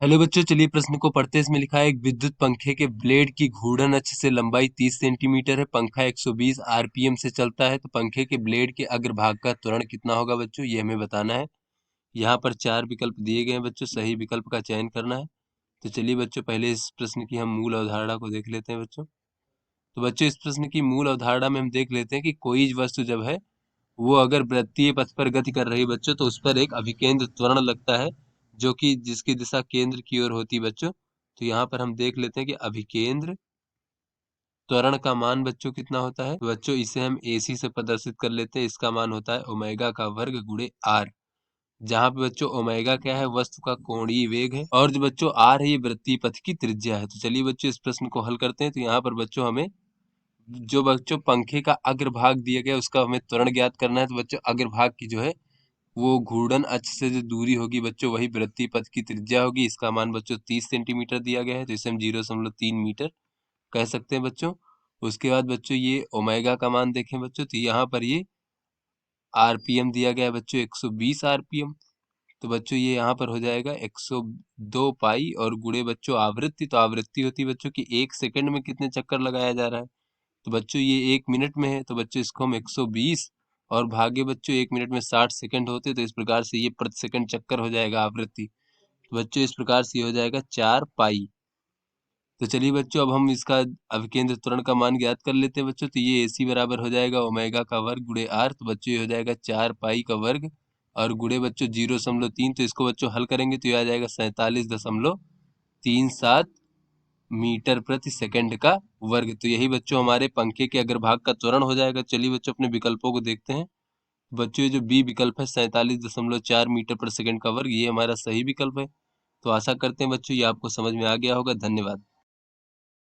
Hello बच्चों, चलिए प्रश्न को पढ़ते हैं। इसमें लिखा है एक विद्युत पंखे के ब्लेड की घूर्णन अक्ष से लंबाई 30 सेंटीमीटर है। पंखा 120 आरपीएम से चलता है, तो पंखे के ब्लेड के अग्रभाग का त्वरण कितना होगा बच्चों, ये हमें बताना है। यहाँ पर 4 विकल्प दिए गए हैं बच्चों, सही विकल्प का चयन करना है। तो चलिए बच्चों, पहले इस प्रश्न की हम मूल अवधारणा को देख लेते हैं बच्चों। तो बच्चों, इस प्रश्न की मूल अवधारणा में हम देख लेते हैं कि कोई वस्तु जब है वो अगर वृत्तीय पथ पर गति कर रही बच्चों, तो उस पर एक अभिकेंद्र त्वरण लगता है, जो कि जिसकी दिशा केंद्र की ओर होती है बच्चों। तो यहाँ पर हम देख लेते हैं कि अभिकेंद्र त्वरण का मान बच्चों कितना होता है। तो बच्चों, इसे हम एसी से प्रदर्शित कर लेते हैं। इसका मान होता है ओमेगा का वर्ग गुणे आर, जहाँ पे बच्चों ओमेगा क्या है, वस्तु का कोणीय वेग है, और जो बच्चों आर है ये वृत्तीय पथ की त्रिज्या है। तो चलिए बच्चों, इस प्रश्न को हल करते हैं। तो यहाँ पर बच्चों हमें जो बच्चों पंखे का अग्रभाग दिया गया उसका हमें त्वरण ज्ञात करना है। तो बच्चों, अग्रभाग की जो है वो घूर्णन अक्ष से जो दूरी होगी बच्चों, वही वृत्तीय पथ की त्रिज्या होगी। इसका मान बच्चों 30 सेंटीमीटर दिया गया है, तो इसे हम 0.3 मीटर कह सकते हैं बच्चों। उसके बाद बच्चों ये ओमेगा का मान देखें बच्चों, तो यहाँ पर ये आरपीएम दिया गया है बच्चों 120 आरपीएम। तो बच्चों ये यहाँ पर हो जाएगा 102 पाई, और गुणे बच्चों आवृत्ति, तो आवृत्ति होती है बच्चों की 1 सेकंड में कितने चक्कर लगाया जा रहा है। तो बच्चों ये 1 मिनट में है, तो बच्चों इसको हम 120 और भागे बच्चों 1 मिनट में 60 सेकंड होते, तो इस प्रकार से ये प्रति सेकंड चक्कर हो जाएगा आवृत्ति। तो बच्चों इस प्रकार से ये हो जाएगा 4 पाई। तो चलिए बच्चों, अब हम इसका अभिकेंद्र त्वरण का मान ज्ञात कर लेते हैं बच्चों। तो ये एसी बराबर हो जाएगा ओमेगा का वर्ग गुणे आर, तो बच्चों ये हो जाएगा 4 पाई का वर्ग और गुणे बच्चों 0.3। तो इसको बच्चों हल करेंगे तो ये आ जाएगा 47.37 मीटर प्रति सेकंड का वर्ग। तो यही बच्चों हमारे पंखे के अग्रभाग का त्वरण हो जाएगा। चलिए बच्चों, अपने विकल्पों को देखते हैं। बच्चों, ये जो बी विकल्प है 47.4 मीटर प्रति सेकंड का वर्ग, ये हमारा सही विकल्प है। तो आशा करते हैं बच्चों ये आपको समझ में आ गया होगा। धन्यवाद।